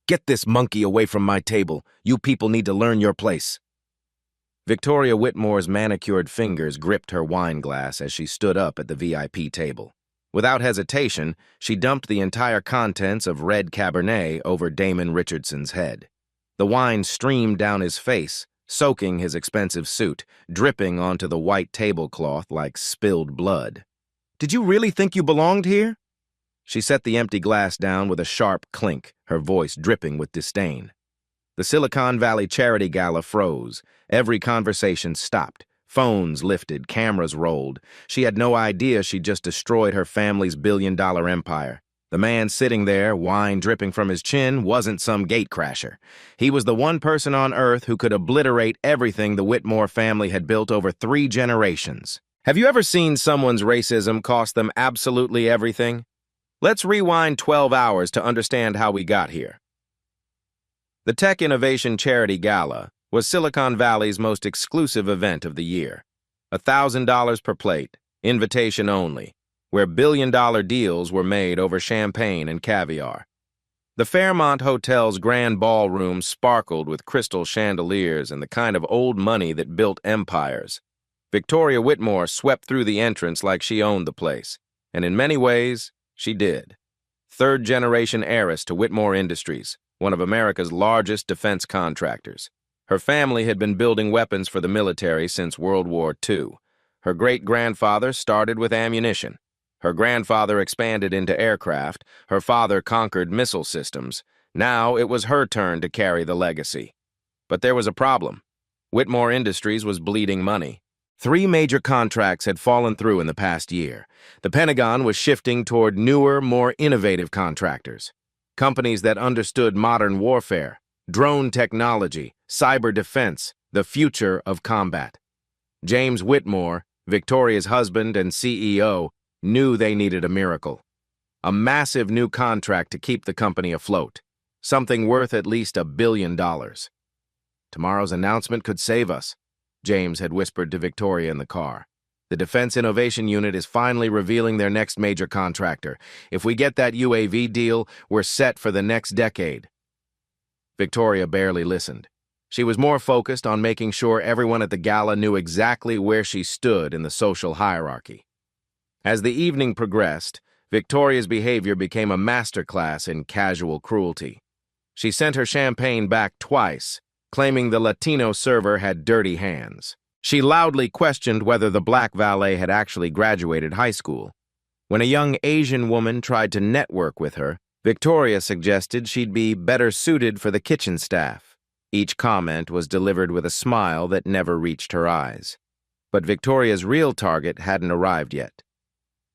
Get this monkey away from my table. You people need to learn your place. Victoria Whitmore's manicured fingers gripped her wine glass as she stood up at the VIP table. Without hesitation, she dumped the entire contents of red Cabernet over Damon Richardson's head. The wine streamed down his face, soaking his expensive suit, dripping onto the white tablecloth like spilled blood. Did you really think you belonged here? She set the empty glass down with a sharp clink, her voice dripping with disdain. The Silicon Valley Charity Gala froze. Every conversation stopped. Phones lifted, cameras rolled. She had no idea she'd just destroyed her family's billion-dollar empire. The man sitting there, wine dripping from his chin, wasn't some gatecrasher. He was the one person on Earth who could obliterate everything the Whitmore family had built over 3 generations. Have you ever seen someone's racism cost them absolutely everything? Let's rewind 12 hours to understand how we got here. The Tech Innovation Charity Gala was Silicon Valley's most exclusive event of the year. $1,000 per plate, invitation only, where billion-dollar deals were made over champagne and caviar. The Fairmont Hotel's grand ballroom sparkled with crystal chandeliers and the kind of old money that built empires. Victoria Whitmore swept through the entrance like she owned the place, and in many ways, she did. Third-generation heiress to Whitmore Industries, one of America's largest defense contractors. Her family had been building weapons for the military since World War II. Her great-grandfather started with ammunition. Her grandfather expanded into aircraft. Her father conquered missile systems. Now it was her turn to carry the legacy. But there was a problem. Whitmore Industries was bleeding money. 3 major contracts had fallen through in the past year. The Pentagon was shifting toward newer, more innovative contractors. Companies that understood modern warfare, drone technology, cyber defense, the future of combat. James Whitmore, Victoria's husband and CEO, knew they needed a miracle. A massive new contract to keep the company afloat. Something worth at least $1 billion. Tomorrow's announcement could save us, James had whispered to Victoria in the car. The Defense Innovation Unit is finally revealing their next major contractor. If we get that UAV deal, we're set for the next decade. Victoria barely listened. She was more focused on making sure everyone at the gala knew exactly where she stood in the social hierarchy. As the evening progressed, Victoria's behavior became a masterclass in casual cruelty. She sent her champagne back twice, claiming the Latino server had dirty hands. She loudly questioned whether the black valet had actually graduated high school. When a young Asian woman tried to network with her, Victoria suggested she'd be better suited for the kitchen staff. Each comment was delivered with a smile that never reached her eyes. But Victoria's real target hadn't arrived yet.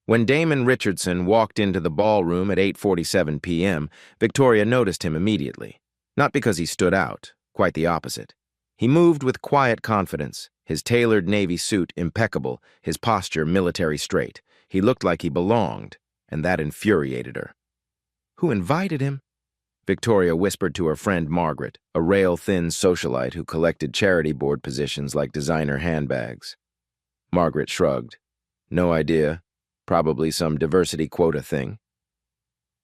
When Damon Richardson walked into the ballroom at 8:47 p.m., Victoria noticed him immediately. Not because he stood out, quite the opposite. He moved with quiet confidence, his tailored navy suit impeccable, his posture military straight. He looked like he belonged, and that infuriated her. Who invited him? Victoria whispered to her friend Margaret, a rail-thin socialite who collected charity board positions like designer handbags. Margaret shrugged. No idea. Probably some diversity quota thing.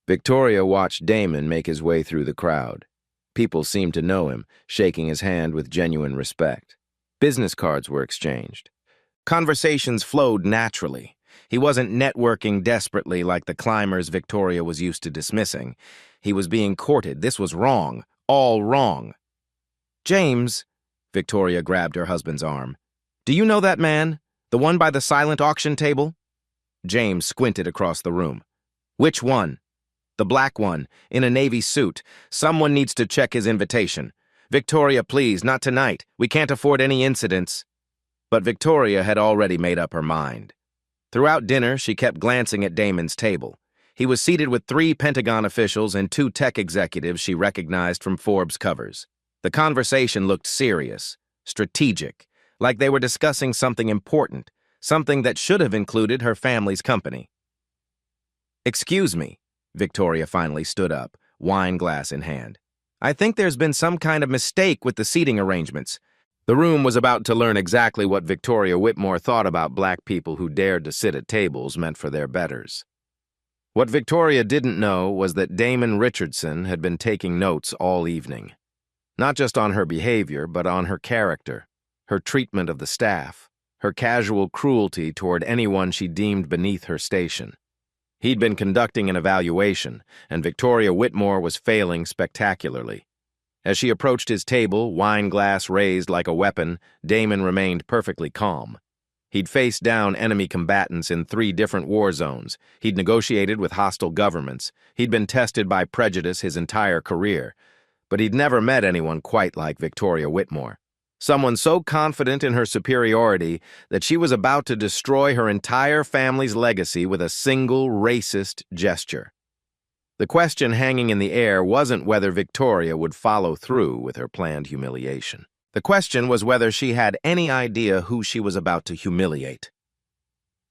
Victoria watched Damon make his way through the crowd. People seemed to know him, shaking his hand with genuine respect. Business cards were exchanged. Conversations flowed naturally. He wasn't networking desperately like the climbers Victoria was used to dismissing. He was being courted. This was wrong. All wrong. James, Victoria grabbed her husband's arm. Do you know that man? The one by the silent auction table? James squinted across the room. Which one? The black one, in a navy suit. Someone needs to check his invitation. Victoria, please, not tonight. We can't afford any incidents. But Victoria had already made up her mind. Throughout dinner, she kept glancing at Damon's table. He was seated with 3 Pentagon officials and 2 tech executives she recognized from Forbes covers. The conversation looked serious, strategic, like they were discussing something important, something that should have included her family's company. Excuse me, Victoria finally stood up, wine glass in hand. I think there's been some kind of mistake with the seating arrangements. The room was about to learn exactly what Victoria Whitmore thought about black people who dared to sit at tables meant for their betters. What Victoria didn't know was that Damon Richardson had been taking notes all evening. Not just on her behavior, but on her character, her treatment of the staff, her casual cruelty toward anyone she deemed beneath her station. He'd been conducting an evaluation, and Victoria Whitmore was failing spectacularly. As she approached his table, wine glass raised like a weapon, Damon remained perfectly calm. He'd faced down enemy combatants in 3 different war zones. He'd negotiated with hostile governments. He'd been tested by prejudice his entire career. But he'd never met anyone quite like Victoria Whitmore. Someone so confident in her superiority that she was about to destroy her entire family's legacy with a single racist gesture. The question hanging in the air wasn't whether Victoria would follow through with her planned humiliation. The question was whether she had any idea who she was about to humiliate.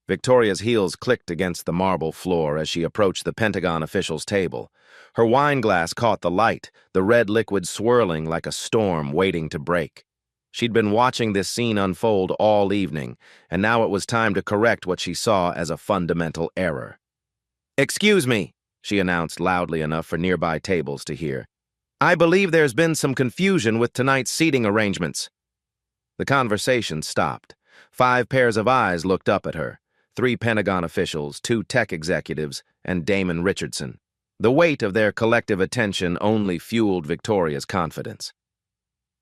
Victoria's heels clicked against the marble floor as she approached the Pentagon official's table. Her wine glass caught the light, the red liquid swirling like a storm waiting to break. She'd been watching this scene unfold all evening, and now it was time to correct what she saw as a fundamental error. "Excuse me," she announced loudly enough for nearby tables to hear. "I believe there's been some confusion with tonight's seating arrangements." The conversation stopped. 5 pairs of eyes looked up at her. 3 Pentagon officials, 2 tech executives, and Damon Richardson. The weight of their collective attention only fueled Victoria's confidence.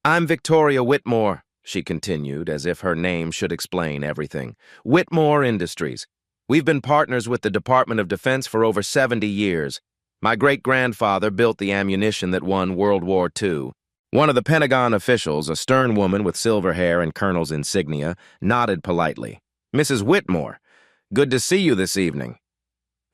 "I'm Victoria Whitmore," she continued, as if her name should explain everything. "Whitmore Industries. We've been partners with the Department of Defense for over 70 years. My great-grandfather built the ammunition that won World War II. One of the Pentagon officials, a stern woman with silver hair and colonel's insignia, nodded politely. "Mrs. Whitmore, good to see you this evening."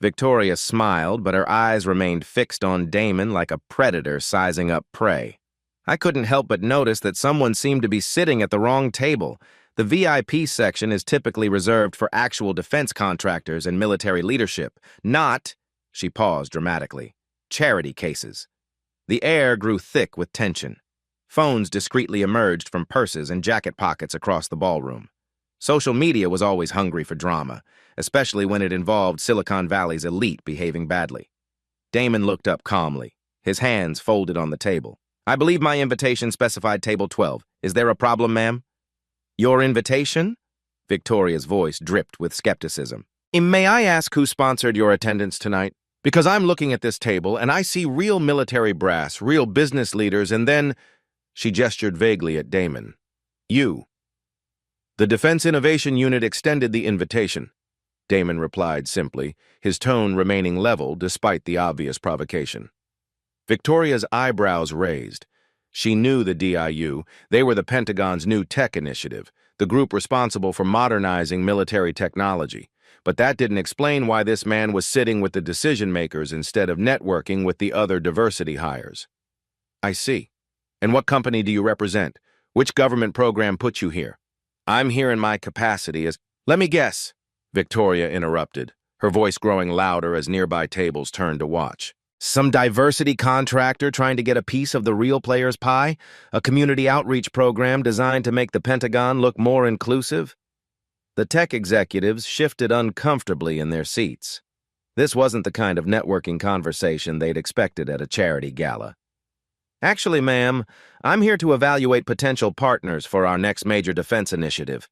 Victoria smiled, but her eyes remained fixed on Damon like a predator sizing up prey. "I couldn't help but notice that someone seemed to be sitting at the wrong table. The VIP section is typically reserved for actual defense contractors and military leadership, not," she paused dramatically, "charity cases." The air grew thick with tension. Phones discreetly emerged from purses and jacket pockets across the ballroom. Social media was always hungry for drama, especially when it involved Silicon Valley's elite behaving badly. Damon looked up calmly, his hands folded on the table. "I believe my invitation specified table 12. Is there a problem, ma'am?" "Your invitation?" Victoria's voice dripped with skepticism. "May I ask who sponsored your attendance tonight? Because I'm looking at this table and I see real military brass, real business leaders, and then—" She gestured vaguely at Damon. "You." "The Defense Innovation Unit extended the invitation," Damon replied simply, his tone remaining level despite the obvious provocation. Victoria's eyebrows raised. She knew the DIU. They were the Pentagon's new tech initiative, the group responsible for modernizing military technology. But that didn't explain why this man was sitting with the decision-makers instead of networking with the other diversity hires. "I see. And what company do you represent? Which government program put you here?" "I'm here in my capacity as—" "Let me guess," Victoria interrupted, her voice growing louder as nearby tables turned to watch. "Some diversity contractor trying to get a piece of the real player's pie? A community outreach program designed to make the Pentagon look more inclusive?" The tech executives shifted uncomfortably in their seats. This wasn't the kind of networking conversation they'd expected at a charity gala. "Actually, ma'am, I'm here to evaluate potential partners for our next major defense initiative,"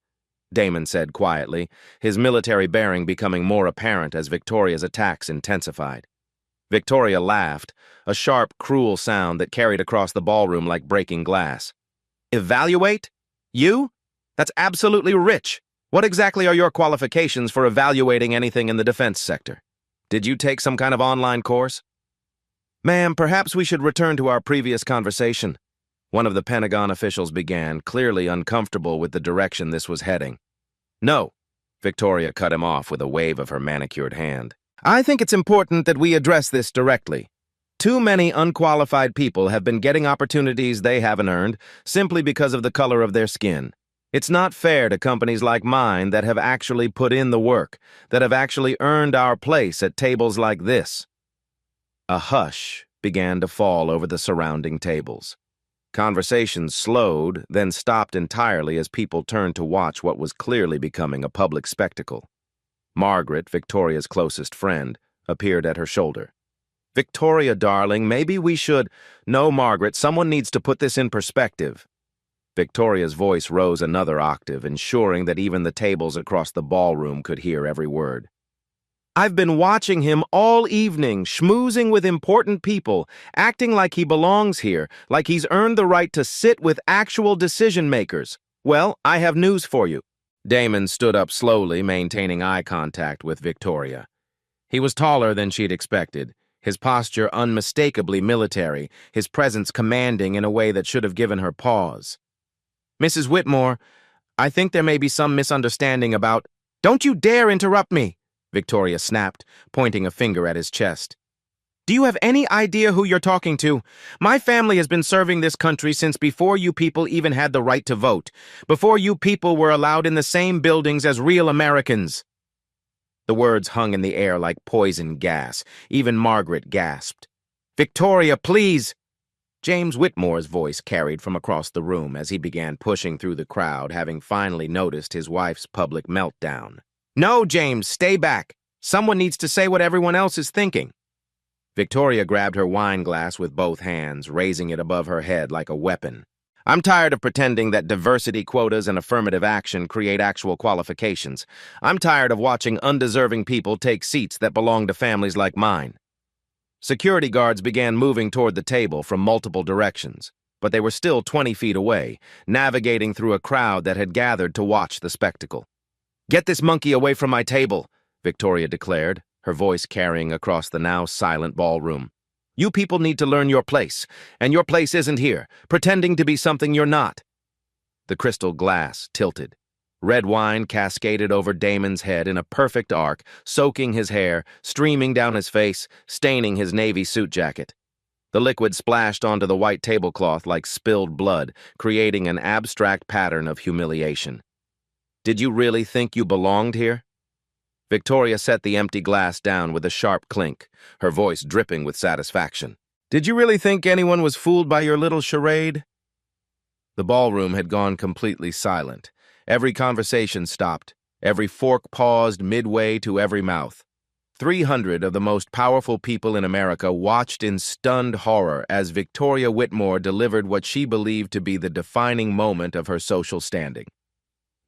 Damon said quietly, his military bearing becoming more apparent as Victoria's attacks intensified. Victoria laughed, a sharp, cruel sound that carried across the ballroom like breaking glass. "Evaluate? You? That's absolutely rich. What exactly are your qualifications for evaluating anything in the defense sector? Did you take some kind of online course?" "Ma'am, perhaps we should return to our previous conversation," one of the Pentagon officials began, clearly uncomfortable with the direction this was heading. "No," Victoria cut him off with a wave of her manicured hand. "I think it's important that we address this directly. Too many unqualified people have been getting opportunities they haven't earned simply because of the color of their skin. It's not fair to companies like mine that have actually put in the work, that have actually earned our place at tables like this." A hush began to fall over the surrounding tables. Conversations slowed, then stopped entirely as people turned to watch what was clearly becoming a public spectacle. Margaret, Victoria's closest friend, appeared at her shoulder. "Victoria, darling, maybe we should—" "No, Margaret, someone needs to put this in perspective." Victoria's voice rose another octave, ensuring that even the tables across the ballroom could hear every word. "I've been watching him all evening, schmoozing with important people, acting like he belongs here, like he's earned the right to sit with actual decision-makers. Well, I have news for you." Damon stood up slowly, maintaining eye contact with Victoria. He was taller than she'd expected, his posture unmistakably military, his presence commanding in a way that should have given her pause. "Mrs. Whitmore, I think there may be some misunderstanding about—" "Don't you dare interrupt me!" Victoria snapped, pointing a finger at his chest. "Do you have any idea who you're talking to? My family has been serving this country since before you people even had the right to vote, before you people were allowed in the same buildings as real Americans." The words hung in the air like poison gas. Even Margaret gasped. "Victoria, please!" James Whitmore's voice carried from across the room as he began pushing through the crowd, having finally noticed his wife's public meltdown. "No, James, stay back. Someone needs to say what everyone else is thinking." Victoria grabbed her wine glass with both hands, raising it above her head like a weapon. "I'm tired of pretending that diversity quotas and affirmative action create actual qualifications. I'm tired of watching undeserving people take seats that belong to families like mine." Security guards began moving toward the table from multiple directions, but they were still 20 feet away, navigating through a crowd that had gathered to watch the spectacle. "Get this monkey away from my table," Victoria declared, her voice carrying across the now silent ballroom. "You people need to learn your place, and your place isn't here, pretending to be something you're not." The crystal glass tilted. Red wine cascaded over Damon's head in a perfect arc, soaking his hair, streaming down his face, staining his navy suit jacket. The liquid splashed onto the white tablecloth like spilled blood, creating an abstract pattern of humiliation. "Did you really think you belonged here?" Victoria set the empty glass down with a sharp clink, her voice dripping with satisfaction. "Did you really think anyone was fooled by your little charade?" The ballroom had gone completely silent. Every conversation stopped. Every fork paused midway to every mouth. 300 of the most powerful people in America watched in stunned horror as Victoria Whitmore delivered what she believed to be the defining moment of her social standing.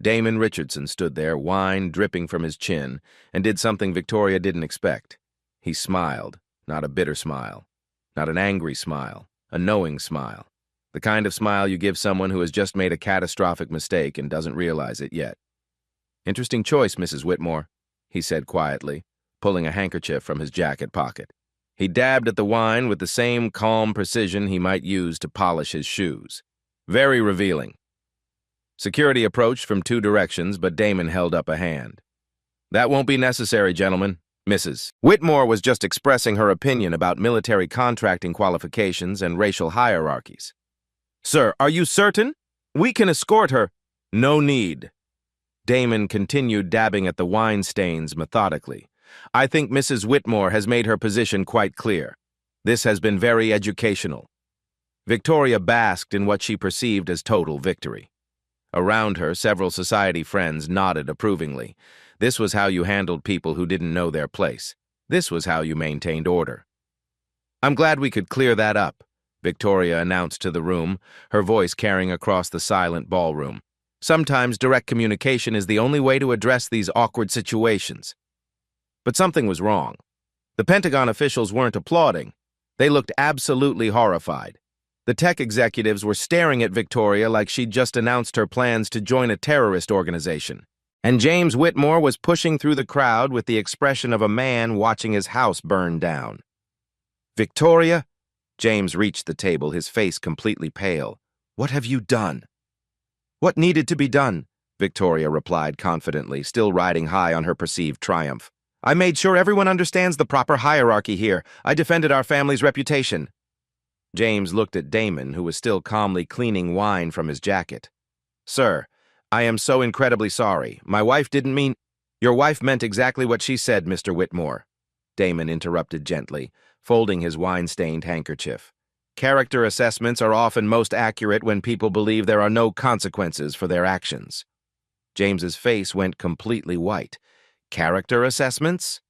Damon Richardson stood there, wine dripping from his chin, and did something Victoria didn't expect. He smiled, not a bitter smile, not an angry smile, a knowing smile. The kind of smile you give someone who has just made a catastrophic mistake and doesn't realize it yet. "Interesting choice, Mrs. Whitmore," he said quietly, pulling a handkerchief from his jacket pocket. He dabbed at the wine with the same calm precision he might use to polish his shoes. "Very revealing." Security approached from two directions, but Damon held up a hand. "That won't be necessary, gentlemen. Mrs. Whitmore was just expressing her opinion about military contracting qualifications and racial hierarchies." "Sir, are you certain? We can escort her." "No need." Damon continued dabbing at the wine stains methodically. "I think Mrs. Whitmore has made her position quite clear. This has been very educational." Victoria basked in what she perceived as total victory. Around her, several society friends nodded approvingly. This was how you handled people who didn't know their place. This was how you maintained order. "I'm glad we could clear that up," Victoria announced to the room, her voice carrying across the silent ballroom. "Sometimes direct communication is the only way to address these awkward situations." But something was wrong. The Pentagon officials weren't applauding. They looked absolutely horrified. The tech executives were staring at Victoria like she'd just announced her plans to join a terrorist organization. And James Whitmore was pushing through the crowd with the expression of a man watching his house burn down. "Victoria?" James reached the table, his face completely pale. "What have you done?" "What needed to be done?" Victoria replied confidently, still riding high on her perceived triumph. "I made sure everyone understands the proper hierarchy here. I defended our family's reputation." James looked at Damon, who was still calmly cleaning wine from his jacket. "Sir, I am so incredibly sorry. My wife didn't mean—" "Your wife meant exactly what she said, Mr. Whitmore," Damon interrupted gently, folding his wine-stained handkerchief. "Character assessments are often most accurate when people believe there are no consequences for their actions." James's face went completely white. "Character assessments?"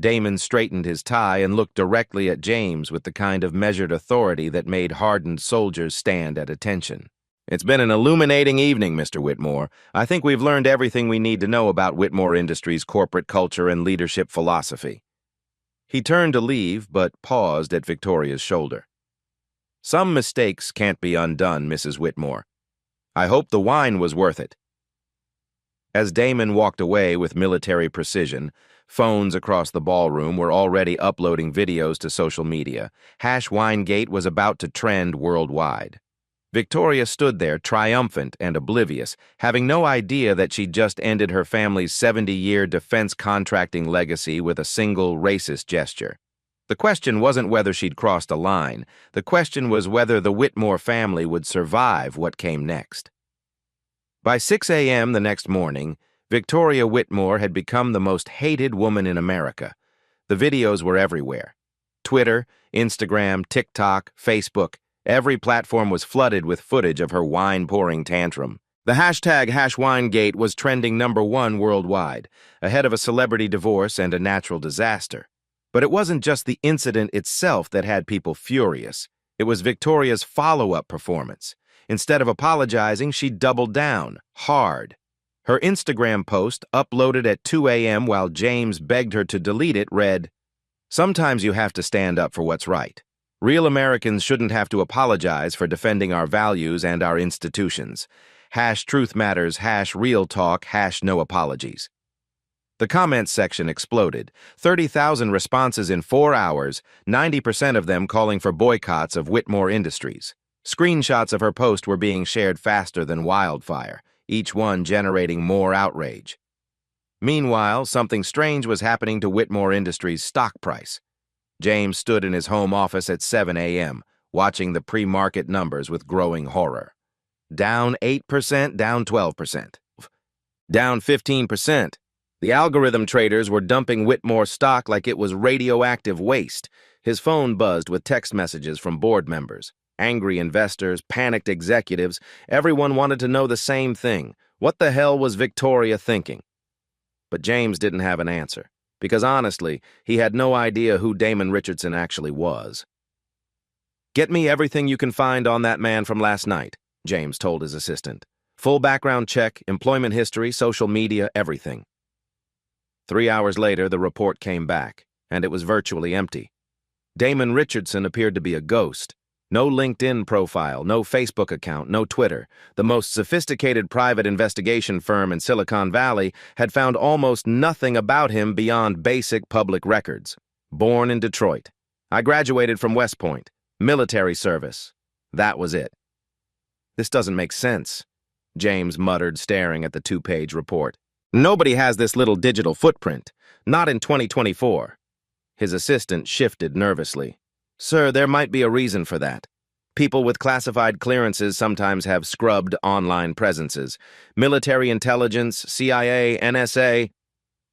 Damon straightened his tie and looked directly at James with the kind of measured authority that made hardened soldiers stand at attention. "It's been an illuminating evening, Mr. Whitmore. I think we've learned everything we need to know about Whitmore Industries' corporate culture and leadership philosophy." He turned to leave, but paused at Victoria's shoulder. "Some mistakes can't be undone, Mrs. Whitmore. I hope the wine was worth it." As Damon walked away with military precision, phones across the ballroom were already uploading videos to social media. #Winegate was about to trend worldwide. Victoria stood there triumphant and oblivious, having no idea that she'd just ended her family's 70-year defense contracting legacy with a single racist gesture. The question wasn't whether she'd crossed a line. The question was whether the Whitmore family would survive what came next. By 6 a.m. the next morning, Victoria Whitmore had become the most hated woman in America. The videos were everywhere. Twitter, Instagram, TikTok, Facebook. Every platform was flooded with footage of her wine-pouring tantrum. The ##Winegate was trending #1 worldwide, ahead of a celebrity divorce and a natural disaster. But it wasn't just the incident itself that had people furious. It was Victoria's follow-up performance. Instead of apologizing, she doubled down, hard. Her Instagram post, uploaded at 2 a.m. while James begged her to delete it, read, "Sometimes you have to stand up for what's right. Real Americans shouldn't have to apologize for defending our values and our institutions. #Truth Matters, #Real Talk, #No Apologies." The comments section exploded. 30,000 responses in 4 hours, 90% of them calling for boycotts of Whitmore Industries. Screenshots of her post were being shared faster than wildfire, each one generating more outrage. Meanwhile, something strange was happening to Whitmore Industries' stock price. James stood in his home office at 7 a.m., watching the pre-market numbers with growing horror. Down 8%, down 12%. Down 15%. The algorithm traders were dumping Whitmore stock like it was radioactive waste. His phone buzzed with text messages from board members. Angry investors, panicked executives, everyone wanted to know the same thing. What the hell was Victoria thinking? But James didn't have an answer, because honestly, he had no idea who Damon Richardson actually was. "Get me everything you can find on that man from last night," James told his assistant. "Full background check, employment history, social media, everything." 3 hours later, the report came back, and it was virtually empty. Damon Richardson appeared to be a ghost. No LinkedIn profile, no Facebook account, no Twitter. The most sophisticated private investigation firm in Silicon Valley had found almost nothing about him beyond basic public records. Born in Detroit. I graduated from West Point. Military service. That was it. "This doesn't make sense," James muttered, staring at the 2-page report. "Nobody has this little digital footprint. Not in 2024. His assistant shifted nervously. "Sir, there might be a reason for that. People with classified clearances sometimes have scrubbed online presences. Military intelligence, CIA, NSA.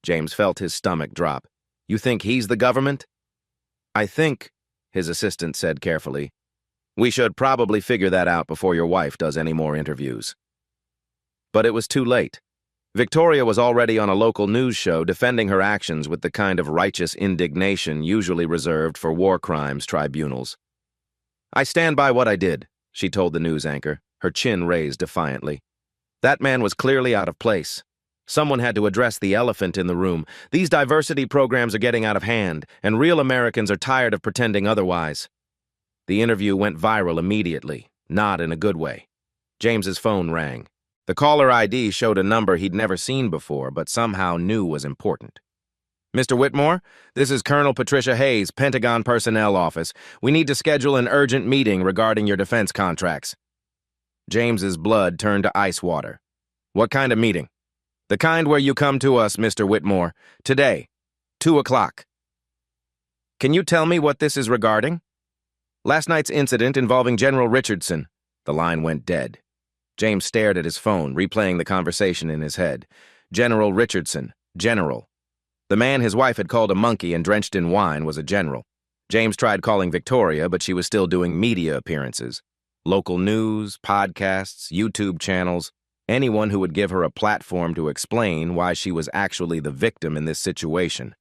James felt his stomach drop. "You think he's the government?" "I think," his assistant said carefully, "we should probably figure that out before your wife does any more interviews." But it was too late. Victoria was already on a local news show defending her actions with the kind of righteous indignation usually reserved for war crimes tribunals. "I stand by what I did," she told the news anchor, her chin raised defiantly. "That man was clearly out of place. Someone had to address the elephant in the room. These diversity programs are getting out of hand, and real Americans are tired of pretending otherwise." The interview went viral immediately, not in a good way. James's phone rang. The caller ID showed a number he'd never seen before, but somehow knew was important. "Mr. Whitmore, this is Colonel Patricia Hayes, Pentagon Personnel Office. We need to schedule an urgent meeting regarding your defense contracts." James's blood turned to ice water. "What kind of meeting?" "The kind where you come to us, Mr. Whitmore. Today, 2 o'clock. "Can you tell me what this is regarding?" "Last night's incident involving General Richardson." The line went dead. James stared at his phone, replaying the conversation in his head. General Richardson. General. The man his wife had called a monkey and drenched in wine was a general. James tried calling Victoria, but she was still doing media appearances. Local news, podcasts, YouTube channels, anyone who would give her a platform to explain why she was actually the victim in this situation.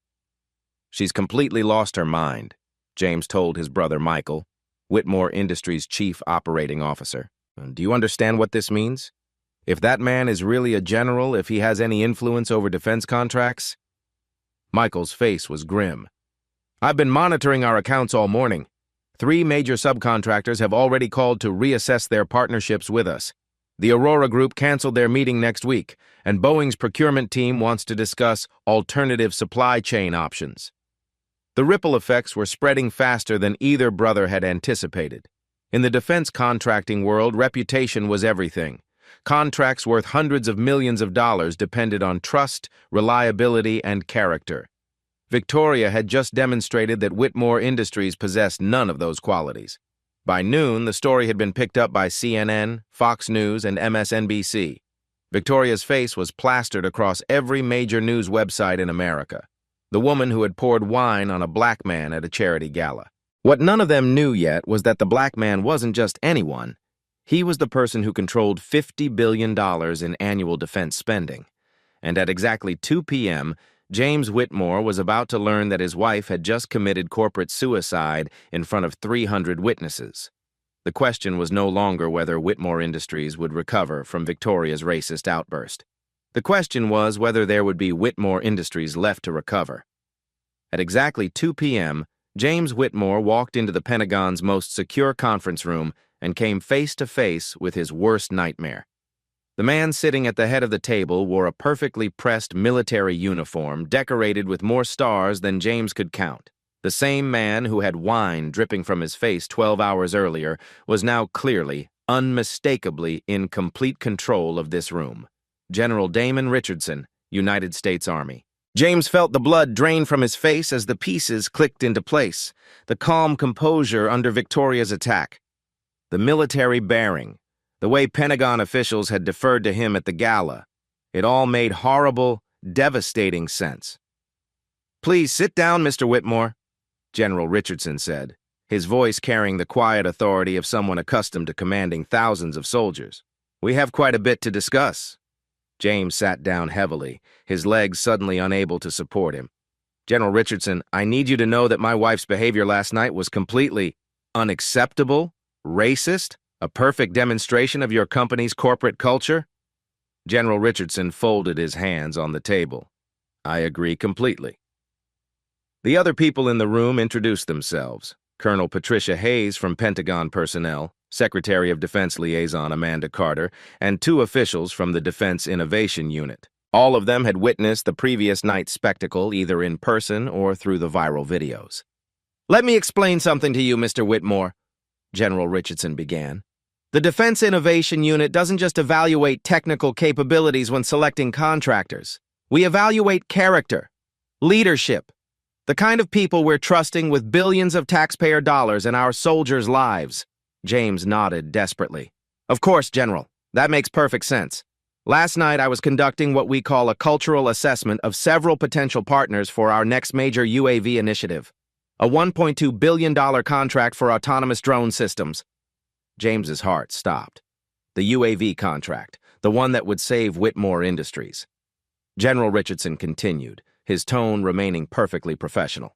She's completely lost her mind, James told his brother Michael, Whitmore Industries' chief operating officer. Do you understand what this means? If that man is really a general, if he has any influence over defense contracts? Michael's face was grim. I've been monitoring our accounts all morning. 3 major subcontractors have already called to reassess their partnerships with us. The Aurora Group canceled their meeting next week, and Boeing's procurement team wants to discuss alternative supply chain options. The ripple effects were spreading faster than either brother had anticipated. In the defense contracting world, reputation was everything. Contracts worth hundreds of millions of dollars depended on trust, reliability, and character. Victoria had just demonstrated that Whitmore Industries possessed none of those qualities. By noon, the story had been picked up by CNN, Fox News, and MSNBC. Victoria's face was plastered across every major news website in America. The woman who had poured wine on a black man at a charity gala. What none of them knew yet was that the black man wasn't just anyone. He was the person who controlled $50 billion in annual defense spending. And at exactly 2 p.m., James Whitmore was about to learn that his wife had just committed corporate suicide in front of 300 witnesses. The question was no longer whether Whitmore Industries would recover from Victoria's racist outburst. The question was whether there would be Whitmore Industries left to recover. At exactly 2 p.m., James Whitmore walked into the Pentagon's most secure conference room and came face to face with his worst nightmare. The man sitting at the head of the table wore a perfectly pressed military uniform decorated with more stars than James could count. The same man who had wine dripping from his face 12 hours earlier was now clearly, unmistakably in complete control of this room. General Damon Richardson, United States Army. James felt the blood drain from his face as the pieces clicked into place, the calm composure under Victoria's attack. The military bearing, the way Pentagon officials had deferred to him at the gala. It all made horrible, devastating sense. "Please sit down, Mr. Whitmore," General Richardson said, his voice carrying the quiet authority of someone accustomed to commanding thousands of soldiers. "We have quite a bit to discuss." James sat down heavily, his legs suddenly unable to support him. "General Richardson, I need you to know that my wife's behavior last night was completely unacceptable, racist, a perfect demonstration of your company's corporate culture." General Richardson folded his hands on the table. "I agree completely." The other people in the room introduced themselves. Colonel Patricia Hayes from Pentagon Personnel, Secretary of Defense Liaison Amanda Carter, and 2 officials from the Defense Innovation Unit. All of them had witnessed the previous night's spectacle either in person or through the viral videos. "Let me explain something to you, Mr. Whitmore," General Richardson began. "The Defense Innovation Unit doesn't just evaluate technical capabilities when selecting contractors. We evaluate character, leadership, the kind of people we're trusting with billions of taxpayer dollars and our soldiers' lives." James nodded desperately. "Of course, General. That makes perfect sense. Last night I was conducting what we call a cultural assessment of several potential partners for our next major UAV initiative, a $1.2 billion contract for autonomous drone systems." James's heart stopped. The UAV contract, the one that would save Whitmore Industries. General Richardson continued, his tone remaining perfectly professional.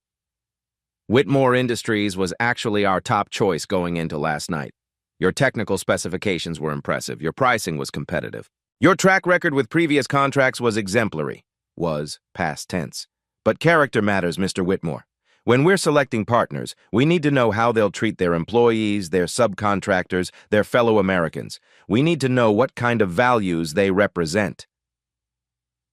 "Whitmore Industries was actually our top choice going into last night. Your technical specifications were impressive. Your pricing was competitive. Your track record with previous contracts was exemplary. Was, past tense. But character matters, Mr. Whitmore. When we're selecting partners, we need to know how they'll treat their employees, their subcontractors, their fellow Americans. We need to know what kind of values they represent."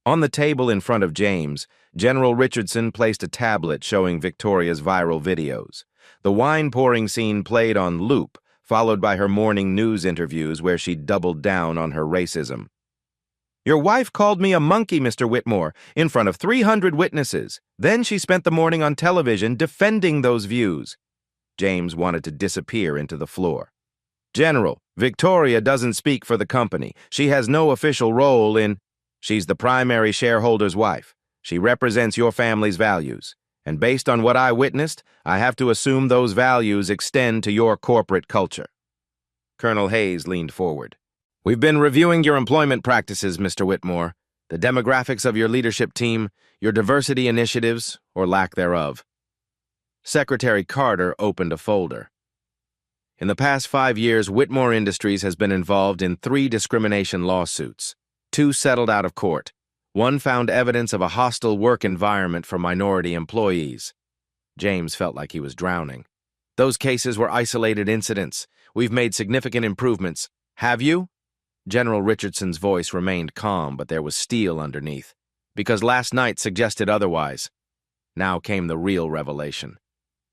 On the table in front of James, General Richardson placed a tablet showing Victoria's viral videos. The wine-pouring scene played on loop, followed by her morning news interviews where she doubled down on her racism. "Your wife called me a monkey, Mr. Whitmore, in front of 300 witnesses. Then she spent the morning on television defending those views." James wanted to disappear into the floor. "General, Victoria doesn't speak for the company. She has no official role in... She's the primary shareholder's wife. She represents your family's values. And based on what I witnessed, I have to assume those values extend to your corporate culture." Colonel Hayes leaned forward. "We've been reviewing your employment practices, Mr. Whitmore. the demographics of your leadership team, your diversity initiatives, or lack thereof. Secretary Carter opened a folder. In the past 5 years, Whitmore Industries has been involved in 3 discrimination lawsuits. 2 settled out of court. 1 found evidence of a hostile work environment for minority employees. James felt like he was drowning. Those cases were isolated incidents. We've made significant improvements. Have you? General Richardson's voice remained calm, but there was steel underneath, because last night suggested otherwise. Now came the real revelation.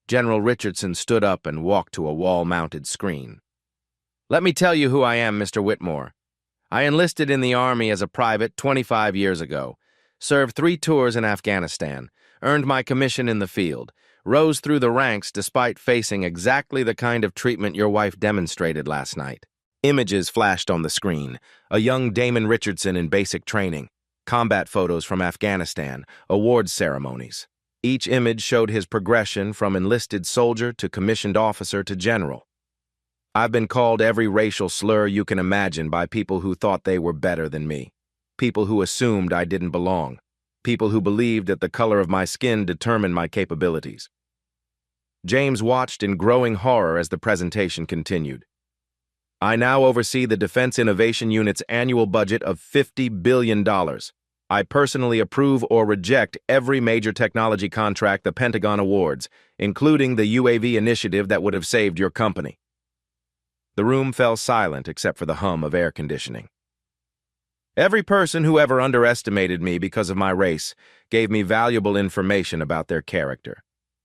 General Richardson stood up and walked to a wall-mounted screen. Let me tell you who I am, Mr. Whitmore. I enlisted in the Army as a private 25 years ago, served 3 tours in Afghanistan, earned my commission in the field, rose through the ranks despite facing exactly the kind of treatment your wife demonstrated last night. Images flashed on the screen, a young Damon Richardson in basic training, combat photos from Afghanistan, awards ceremonies. Each image showed his progression from enlisted soldier to commissioned officer to general. I've been called every racial slur you can imagine by people who thought they were better than me, people who assumed I didn't belong, people who believed that the color of my skin determined my capabilities. James watched in growing horror as the presentation continued. I now oversee the Defense Innovation Unit's annual budget of $50 billion. I personally approve or reject every major technology contract the Pentagon awards, including the UAV initiative that would have saved your company. The room fell silent except for the hum of air conditioning. Every person who ever underestimated me because of my race gave me valuable information about their character.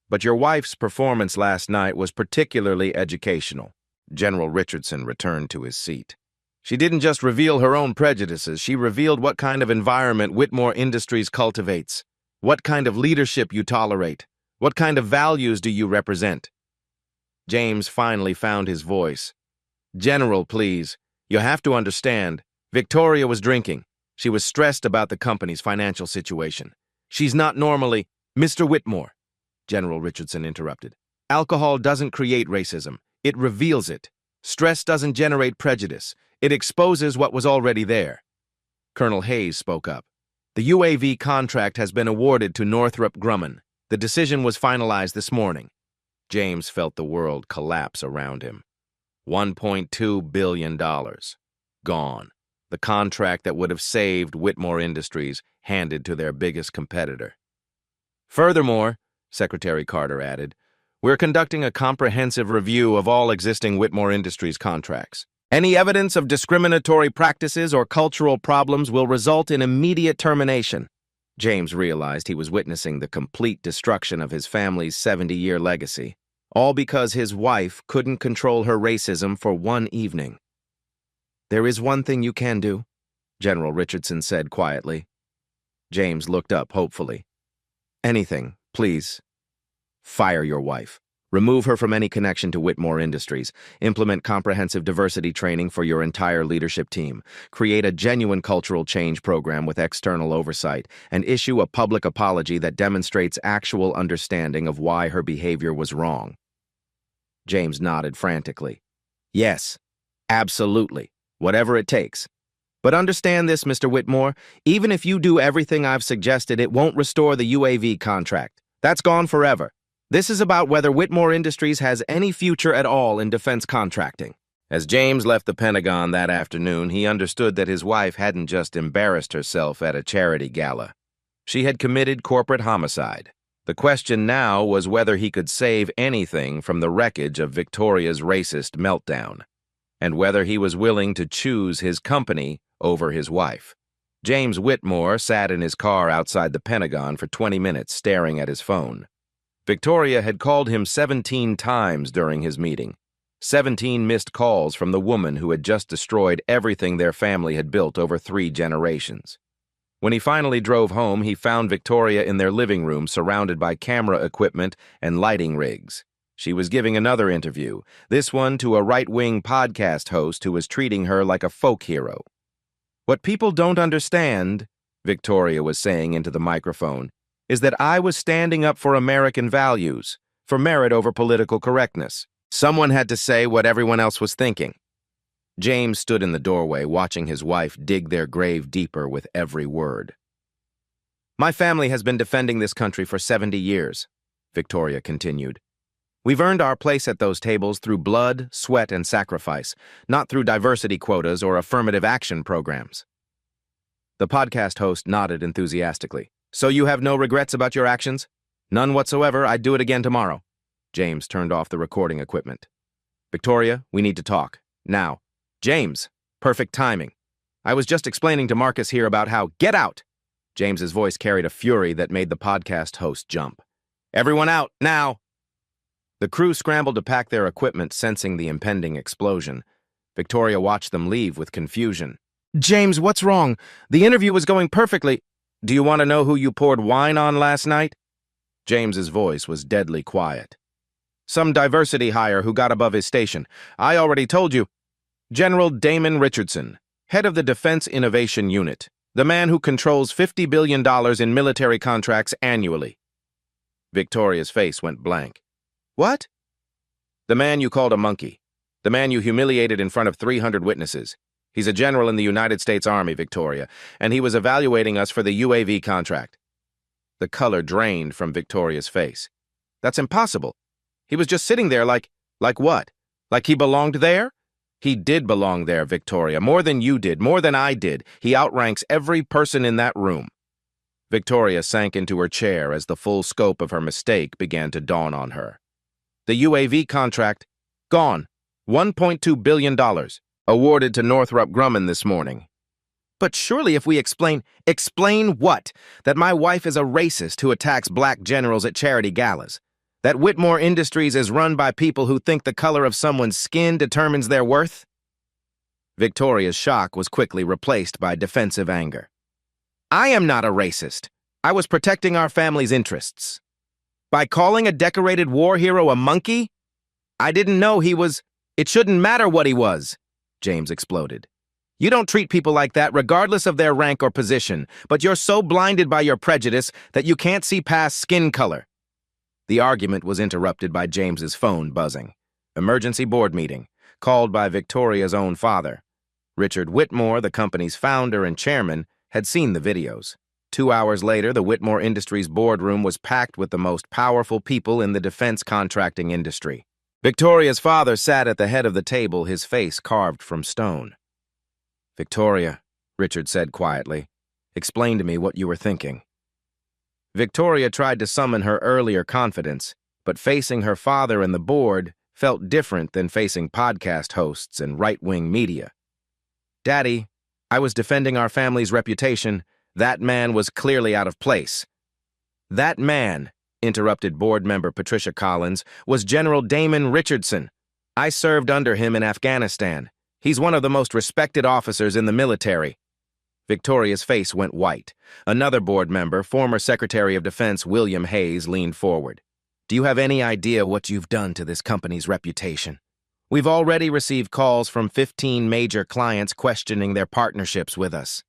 But your wife's performance last night was particularly educational. General Richardson returned to his seat. She didn't just reveal her own prejudices, she revealed what kind of environment Whitmore Industries cultivates, what kind of leadership you tolerate, what kind of values do you represent. James finally found his voice. General, please, you have to understand, Victoria was drinking. She was stressed about the company's financial situation. She's not normally— Mr. Whitmore, General Richardson interrupted. Alcohol doesn't create racism. It reveals it. Stress doesn't generate prejudice. It exposes what was already there. Colonel Hayes spoke up. The UAV contract has been awarded to Northrop Grumman. The decision was finalized this morning. James felt the world collapse around him. $1.2 billion. Gone. The contract that would have saved Whitmore Industries handed to their biggest competitor. Furthermore, Secretary Carter added, we're conducting a comprehensive review of all existing Whitmore Industries contracts. Any evidence of discriminatory practices or cultural problems will result in immediate termination. James realized he was witnessing the complete destruction of his family's 70-year legacy, all because his wife couldn't control her racism for one evening. There is one thing you can do, General Richardson said quietly. James looked up hopefully. Anything, please. Fire your wife. Remove her from any connection to Whitmore Industries. Implement comprehensive diversity training for your entire leadership team. Create a genuine cultural change program with external oversight, and issue a public apology that demonstrates actual understanding of why her behavior was wrong. James nodded frantically. Yes, absolutely. Whatever it takes. But understand this, Mr. Whitmore, even if you do everything I've suggested, it won't restore the UAV contract. That's gone forever. This is about whether Whitmore Industries has any future at all in defense contracting. As James left the Pentagon that afternoon, he understood that his wife hadn't just embarrassed herself at a charity gala. She had committed corporate homicide. The question now was whether he could save anything from the wreckage of Victoria's racist meltdown, and whether he was willing to choose his company over his wife. James Whitmore sat in his car outside the Pentagon for 20 minutes staring at his phone. Victoria had called him 17 times during his meeting. 17 missed calls from the woman who had just destroyed everything their family had built over 3 generations. When he finally drove home, he found Victoria in their living room surrounded by camera equipment and lighting rigs. She was giving another interview, this one to a right-wing podcast host who was treating her like a folk hero. What people don't understand, Victoria was saying into the microphone, is that I was standing up for American values, for merit over political correctness. Someone had to say what everyone else was thinking. James stood in the doorway, watching his wife dig their grave deeper with every word. "My family has been defending this country for 70 years, Victoria continued. We've earned our place at those tables through blood, sweat, and sacrifice, not through diversity quotas or affirmative action programs." The podcast host nodded enthusiastically. "So you have no regrets about your actions?" "None whatsoever. I'd do it again tomorrow." James turned off the recording equipment. "Victoria, we need to talk. Now." "James, perfect timing. I was just explaining to Marcus here about how—" "Get out!" James's voice carried a fury that made the podcast host jump. "Everyone out, now!" The crew scrambled to pack their equipment, sensing the impending explosion. Victoria watched them leave with confusion. "James, what's wrong? The interview was going perfectly." "Do you want to know who you poured wine on last night?" James's voice was deadly quiet. "Some diversity hire who got above his station. I already told you. General Damon Richardson, head of the Defense Innovation Unit, the man who controls $50 billion in military contracts annually." Victoria's face went blank. "What?" "The man you called a monkey. The man you humiliated in front of 300 witnesses. He's a general in the United States Army, Victoria, and he was evaluating us for the UAV contract." The color drained from Victoria's face. "That's impossible. He was just sitting there like what? Like he belonged there?" "He did belong there, Victoria, more than you did, more than I did. He outranks every person in that room." Victoria sank into her chair as the full scope of her mistake began to dawn on her. The UAV contract, gone. $1.2 billion, awarded to Northrop Grumman this morning. "But surely if we explain—" "Explain what? That my wife is a racist who attacks black generals at charity galas? That Whitmore Industries is run by people who think the color of someone's skin determines their worth?" Victoria's shock was quickly replaced by defensive anger. "I am not a racist. I was protecting our family's interests. By calling a decorated war hero a monkey? I didn't know he was—" "It shouldn't matter what he was," James exploded. "You don't treat people like that regardless of their rank or position, but you're so blinded by your prejudice that you can't see past skin color." The argument was interrupted by James's phone buzzing. Emergency board meeting, called by Victoria's own father. Richard Whitmore, the company's founder and chairman, had seen the videos. 2 hours later, the Whitmore Industries boardroom was packed with the most powerful people in the defense contracting industry. Victoria's father sat at the head of the table, his face carved from stone. "Victoria," Richard said quietly, "explain to me what you were thinking." Victoria tried to summon her earlier confidence, but facing her father and the board felt different than facing podcast hosts and right-wing media. "Daddy, I was defending our family's reputation. That man was clearly out of place." "That man," interrupted board member Patricia Collins, "was General Damon Richardson. I served under him in Afghanistan. He's one of the most respected officers in the military." Victoria's face went white. Another board member, former Secretary of Defense William Hayes, leaned forward. "Do you have any idea what you've done to this company's reputation? We've already received calls from 15 major clients questioning their partnerships with us."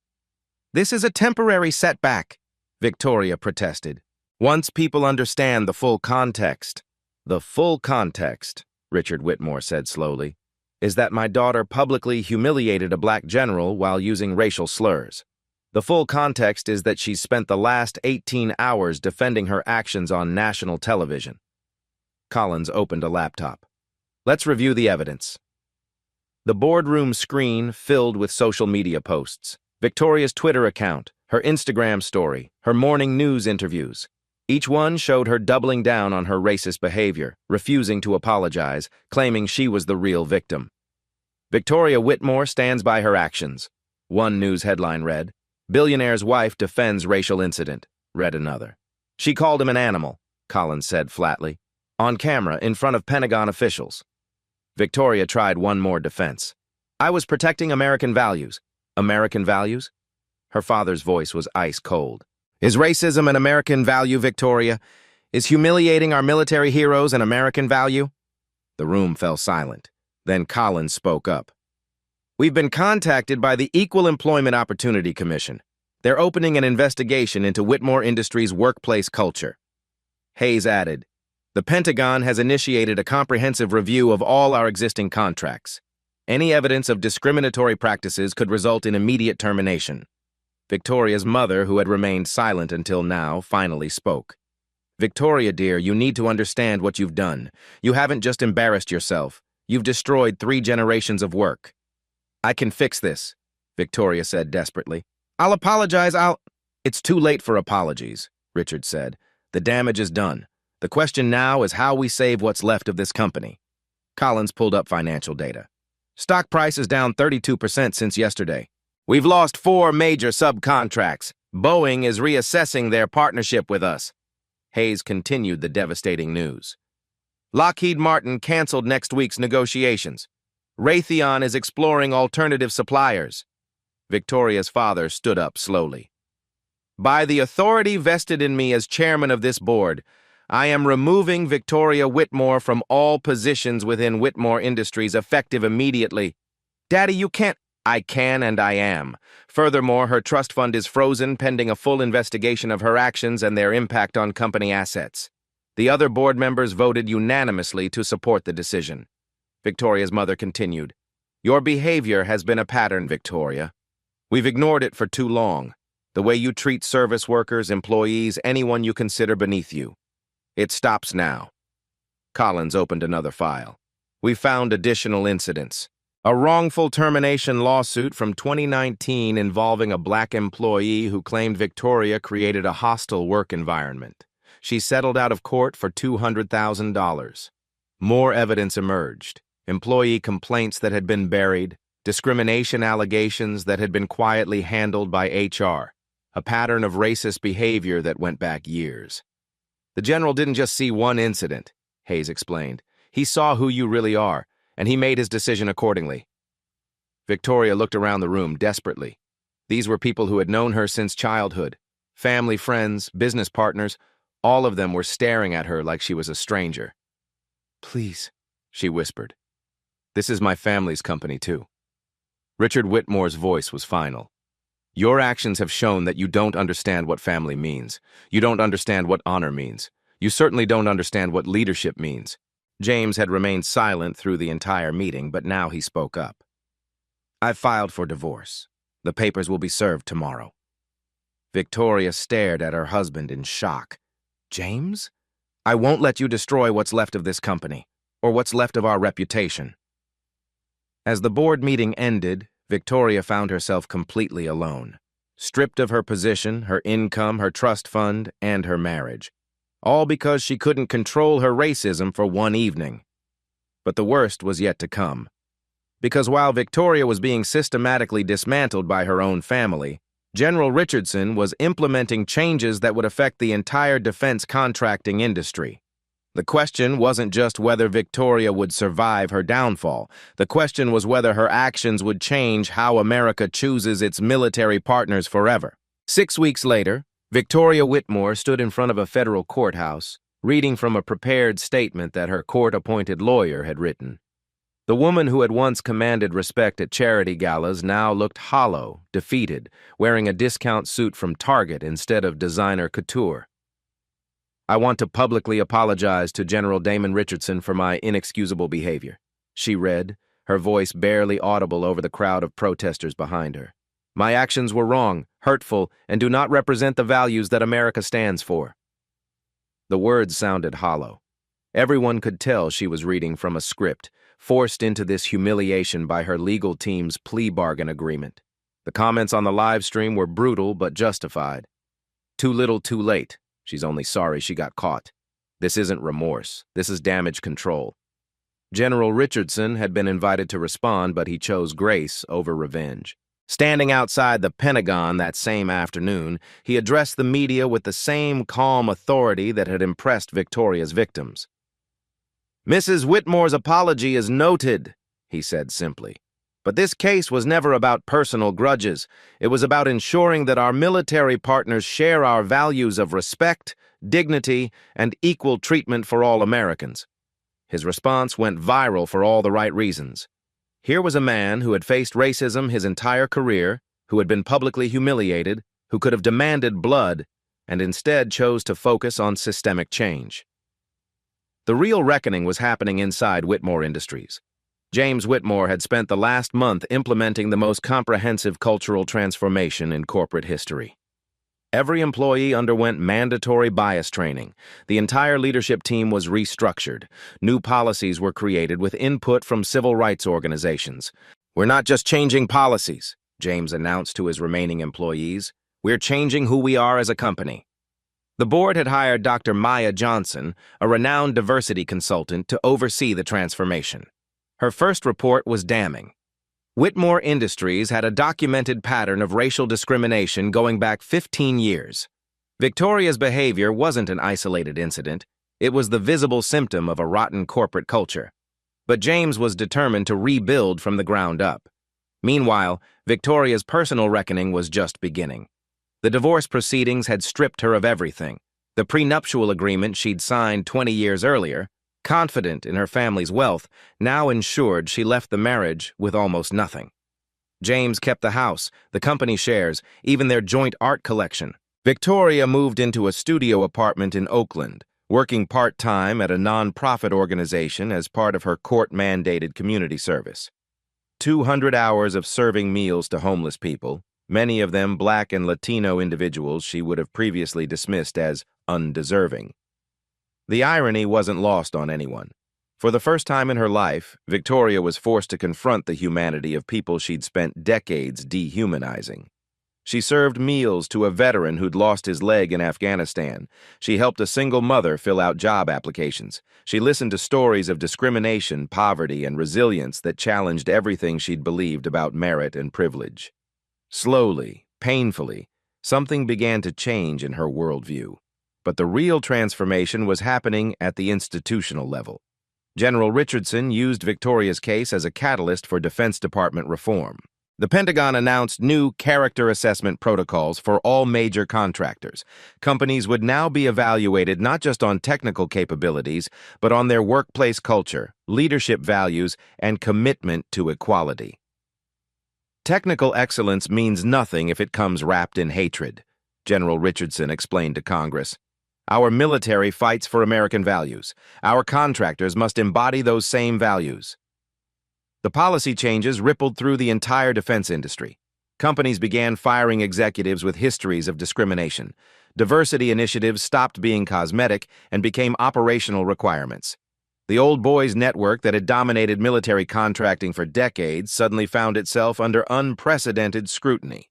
"This is a temporary setback," Victoria protested. "Once people understand the full context." "The full context," Richard Whitmore said slowly, "is that my daughter publicly humiliated a black general while using racial slurs. The full context is that she's spent the last 18 hours defending her actions on national television." Collins opened a laptop. "Let's review the evidence." The boardroom screen filled with social media posts. Victoria's Twitter account, her Instagram story, her morning news interviews. Each one showed her doubling down on her racist behavior, refusing to apologize, claiming she was the real victim. "Victoria Whitmore stands by her actions." One news headline read, "Billionaire's wife defends racial incident," read another. "She called him an animal," Collins said flatly, "on camera in front of Pentagon officials." Victoria tried one more defense. "I was protecting American values." "American values?" Her father's voice was ice cold. "Is racism an American value, Victoria? Is humiliating our military heroes an American value?" The room fell silent. Then Collins spoke up. "We've been contacted by the Equal Employment Opportunity Commission. They're opening an investigation into Whitmore Industries' workplace culture." Hayes added, "The Pentagon has initiated a comprehensive review of all our existing contracts." Any evidence of discriminatory practices could result in immediate termination. Victoria's mother, who had remained silent until now, finally spoke. Victoria, dear, you need to understand what you've done. You haven't just embarrassed yourself. You've destroyed 3 generations of work. I can fix this, Victoria said desperately. I'll apologize, It's too late for apologies, Richard said. The damage is done. The question now is how we save what's left of this company. Collins pulled up financial data. Stock price is down 32% since yesterday. We've lost 4 major subcontracts. Boeing is reassessing their partnership with us. Hayes continued the devastating news. Lockheed Martin canceled next week's negotiations. Raytheon is exploring alternative suppliers. Victoria's father stood up slowly. By the authority vested in me as chairman of this board, I am removing Victoria Whitmore from all positions within Whitmore Industries effective immediately. Daddy, you can't. I can and I am. Furthermore, her trust fund is frozen pending a full investigation of her actions and their impact on company assets. The other board members voted unanimously to support the decision. Victoria's mother continued. Your behavior has been a pattern, Victoria. We've ignored it for too long. The way you treat service workers, employees, anyone you consider beneath you. It stops now. Collins opened another file. We found additional incidents. A wrongful termination lawsuit from 2019 involving a black employee who claimed Victoria created a hostile work environment. She settled out of court for $200,000. More evidence emerged. Employee complaints that had been buried, discrimination allegations that had been quietly handled by HR, a pattern of racist behavior that went back years. The general didn't just see one incident, Hayes explained. He saw who you really are, and he made his decision accordingly. Victoria looked around the room desperately. These were people who had known her since childhood. Family, friends, business partners, all of them were staring at her like she was a stranger. Please, she whispered. This is my family's company, too. Richard Whitmore's voice was final. Your actions have shown that you don't understand what family means. You don't understand what honor means. You certainly don't understand what leadership means. James had remained silent through the entire meeting, but now he spoke up. I've filed for divorce. The papers will be served tomorrow. Victoria stared at her husband in shock. James? I won't let you destroy what's left of this company, or what's left of our reputation. As the board meeting ended, Victoria found herself completely alone, stripped of her position, her income, her trust fund, and her marriage. All because she couldn't control her racism for one evening. But the worst was yet to come. Because while Victoria was being systematically dismantled by her own family, General Richardson was implementing changes that would affect the entire defense contracting industry. The question wasn't just whether Victoria would survive her downfall. The question was whether her actions would change how America chooses its military partners forever. 6 weeks later, Victoria Whitmore stood in front of a federal courthouse, reading from a prepared statement that her court-appointed lawyer had written. The woman who had once commanded respect at charity galas now looked hollow, defeated, wearing a discount suit from Target instead of designer couture. I want to publicly apologize to General Damon Richardson for my inexcusable behavior, she read, her voice barely audible over the crowd of protesters behind her. My actions were wrong, hurtful, and do not represent the values that America stands for. The words sounded hollow. Everyone could tell she was reading from a script, forced into this humiliation by her legal team's plea bargain agreement. The comments on the live stream were brutal but justified. Too little, too late. She's only sorry she got caught. This isn't remorse. This is damage control. General Richardson had been invited to respond, but he chose grace over revenge. Standing outside the Pentagon that same afternoon, he addressed the media with the same calm authority that had impressed Victoria's victims. Mrs. Whitmore's apology is noted, he said simply. But this case was never about personal grudges. It was about ensuring that our military partners share our values of respect, dignity, and equal treatment for all Americans. His response went viral for all the right reasons. Here was a man who had faced racism his entire career, who had been publicly humiliated, who could have demanded blood, and instead chose to focus on systemic change. The real reckoning was happening inside Whitmore Industries. James Whitmore had spent the last month implementing the most comprehensive cultural transformation in corporate history. Every employee underwent mandatory bias training. The entire leadership team was restructured. New policies were created with input from civil rights organizations. "We're not just changing policies," James announced to his remaining employees. "We're changing who we are as a company." The board had hired Dr. Maya Johnson, a renowned diversity consultant, to oversee the transformation. Her first report was damning. Whitmore Industries had a documented pattern of racial discrimination going back 15 years. Victoria's behavior wasn't an isolated incident. It was the visible symptom of a rotten corporate culture. But James was determined to rebuild from the ground up. Meanwhile, Victoria's personal reckoning was just beginning. The divorce proceedings had stripped her of everything. The prenuptial agreement she'd signed 20 years earlier, confident in her family's wealth, now ensured she left the marriage with almost nothing. James kept the house, the company shares, even their joint art collection. Victoria moved into a studio apartment in Oakland, working part-time at a non-profit organization as part of her court-mandated community service. 200 hours of serving meals to homeless people, many of them Black and Latino individuals she would have previously dismissed as undeserving. The irony wasn't lost on anyone. For the first time in her life, Victoria was forced to confront the humanity of people she'd spent decades dehumanizing. She served meals to a veteran who'd lost his leg in Afghanistan. She helped a single mother fill out job applications. She listened to stories of discrimination, poverty, and resilience that challenged everything she'd believed about merit and privilege. Slowly, painfully, something began to change in her worldview. But the real transformation was happening at the institutional level. General Richardson used Victoria's case as a catalyst for Defense Department reform. The Pentagon announced new character assessment protocols for all major contractors. Companies would now be evaluated not just on technical capabilities, but on their workplace culture, leadership values, and commitment to equality. Technical excellence means nothing if it comes wrapped in hatred, General Richardson explained to Congress. Our military fights for American values. Our contractors must embody those same values. The policy changes rippled through the entire defense industry. Companies began firing executives with histories of discrimination. Diversity initiatives stopped being cosmetic and became operational requirements. The old boys network that had dominated military contracting for decades suddenly found itself under unprecedented scrutiny.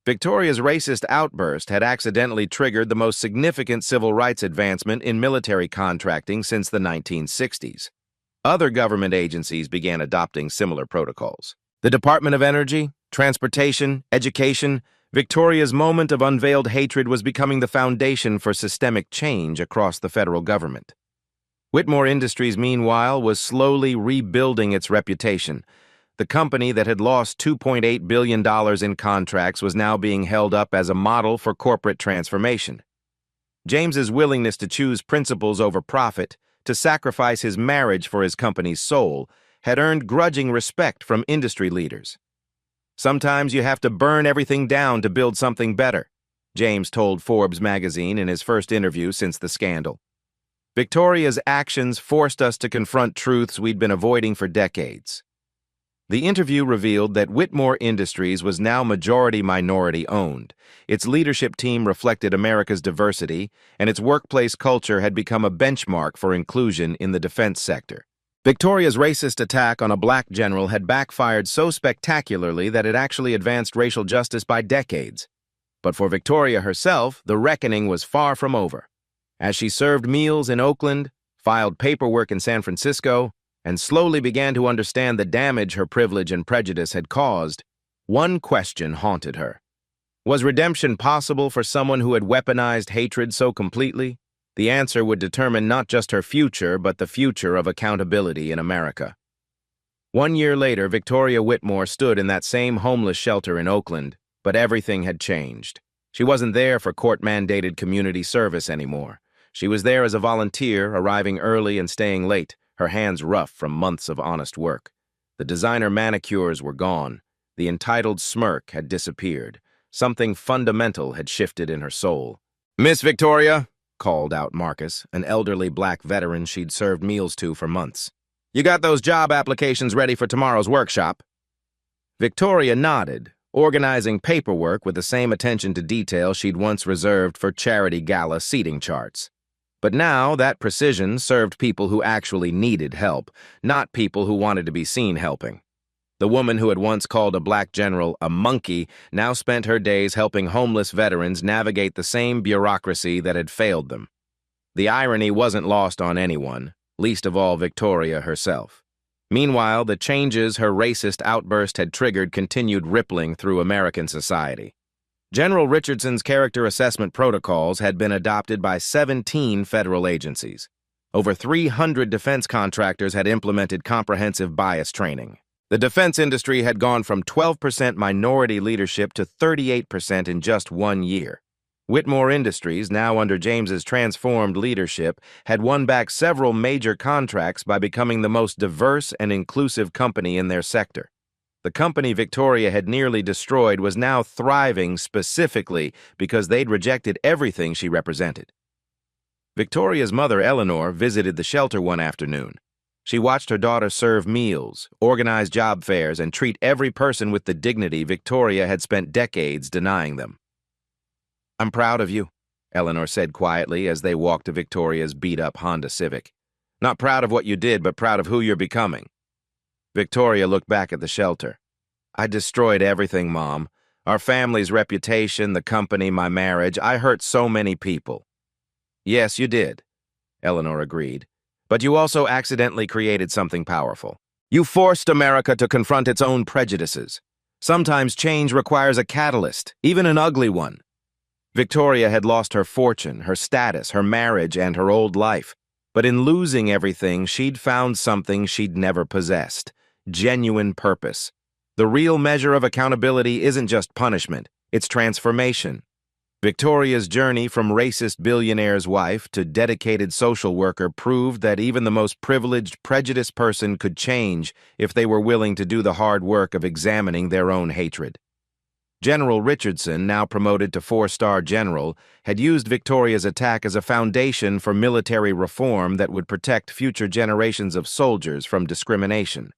Victoria's racist outburst had accidentally triggered the most significant civil rights advancement in military contracting since the 1960s. Other government agencies began adopting similar protocols. The Department of Energy, Transportation, Education, Victoria's moment of unveiled hatred was becoming the foundation for systemic change across the federal government. Whitmore Industries, meanwhile, was slowly rebuilding its reputation. The company that had lost $2.8 billion in contracts was now being held up as a model for corporate transformation. James's willingness to choose principles over profit, to sacrifice his marriage for his company's soul, had earned grudging respect from industry leaders. "Sometimes you have to burn everything down to build something better," James told Forbes magazine in his first interview since the scandal. Victoria's actions forced us to confront truths we'd been avoiding for decades. The interview revealed that Whitmore Industries was now majority-minority owned. Its leadership team reflected America's diversity, and its workplace culture had become a benchmark for inclusion in the defense sector. Victoria's racist attack on a Black general had backfired so spectacularly that it actually advanced racial justice by decades. But for Victoria herself, the reckoning was far from over. As she served meals in Oakland, filed paperwork in San Francisco, and slowly began to understand the damage her privilege and prejudice had caused, one question haunted her. Was redemption possible for someone who had weaponized hatred so completely? The answer would determine not just her future, but the future of accountability in America. 1 year later, Victoria Whitmore stood in that same homeless shelter in Oakland, but everything had changed. She wasn't there for court-mandated community service anymore. She was there as a volunteer, arriving early and staying late, her hands rough from months of honest work. The designer manicures were gone. The entitled smirk had disappeared. Something fundamental had shifted in her soul. "Miss Victoria," called out Marcus, an elderly Black veteran she'd served meals to for months. You got those job applications ready for tomorrow's workshop? Victoria nodded, organizing paperwork with the same attention to detail she'd once reserved for charity gala seating charts. But now that precision served people who actually needed help, not people who wanted to be seen helping. The woman who had once called a black general a monkey now spent her days helping homeless veterans navigate the same bureaucracy that had failed them. The irony wasn't lost on anyone, least of all Victoria herself. Meanwhile, the changes her racist outburst had triggered continued rippling through American society. General Richardson's character assessment protocols had been adopted by 17 federal agencies. Over 300 defense contractors had implemented comprehensive bias training. The defense industry had gone from 12% minority leadership to 38% in just 1 year. Whitmore Industries, now under James's transformed leadership, had won back several major contracts by becoming the most diverse and inclusive company in their sector. The company Victoria had nearly destroyed was now thriving specifically because they'd rejected everything she represented. Victoria's mother, Eleanor, visited the shelter one afternoon. She watched her daughter serve meals, organize job fairs, and treat every person with the dignity Victoria had spent decades denying them. "I'm proud of you," Eleanor said quietly as they walked to Victoria's beat-up Honda Civic. "Not proud of what you did, but proud of who you're becoming." Victoria looked back at the shelter. "I destroyed everything, Mom. Our family's reputation, the company, my marriage. I hurt so many people." "Yes, you did," Eleanor agreed. "But you also accidentally created something powerful. You forced America to confront its own prejudices. Sometimes change requires a catalyst, even an ugly one." Victoria had lost her fortune, her status, her marriage, and her old life. But in losing everything, she'd found something she'd never possessed: genuine purpose. The real measure of accountability isn't just punishment, it's transformation. Victoria's journey from racist billionaire's wife to dedicated social worker proved that even the most privileged, prejudiced person could change if they were willing to do the hard work of examining their own hatred. General Richardson, now promoted to 4-star general, had used Victoria's attack as a foundation for military reform that would protect future generations of soldiers from discrimination.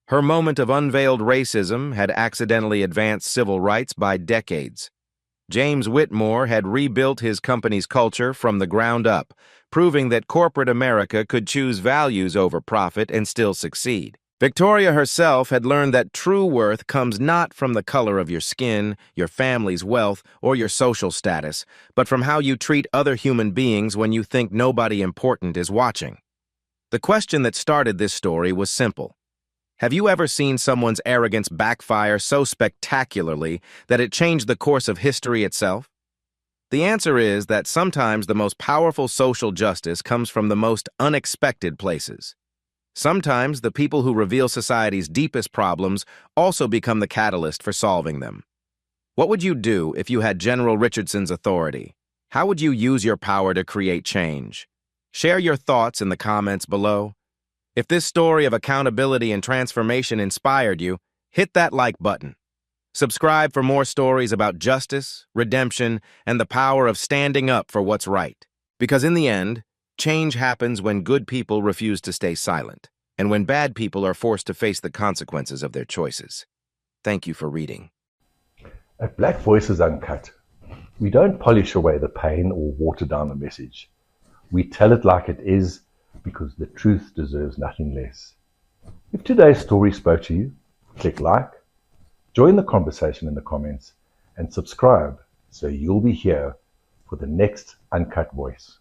Her moment of unveiled racism had accidentally advanced civil rights by decades. James Whitmore had rebuilt his company's culture from the ground up, proving that corporate America could choose values over profit and still succeed. Victoria herself had learned that true worth comes not from the color of your skin, your family's wealth, or your social status, but from how you treat other human beings when you think nobody important is watching. The question that started this story was simple. Have you ever seen someone's arrogance backfire so spectacularly that it changed the course of history itself? The answer is that sometimes the most powerful social justice comes from the most unexpected places. Sometimes the people who reveal society's deepest problems also become the catalyst for solving them. What would you do if you had General Richardson's authority? How would you use your power to create change? Share your thoughts in the comments below. If this story of accountability and transformation inspired you, hit that like button. Subscribe for more stories about justice, redemption, and the power of standing up for what's right. Because in the end, change happens when good people refuse to stay silent, and when bad people are forced to face the consequences of their choices. Thank you for reading. At Black Voices Uncut, we don't polish away the pain or water down the message. We tell it like it is because the truth deserves nothing less. If today's story spoke to you, click like, join the conversation in the comments, and subscribe so you'll be here for the next Uncut Voice.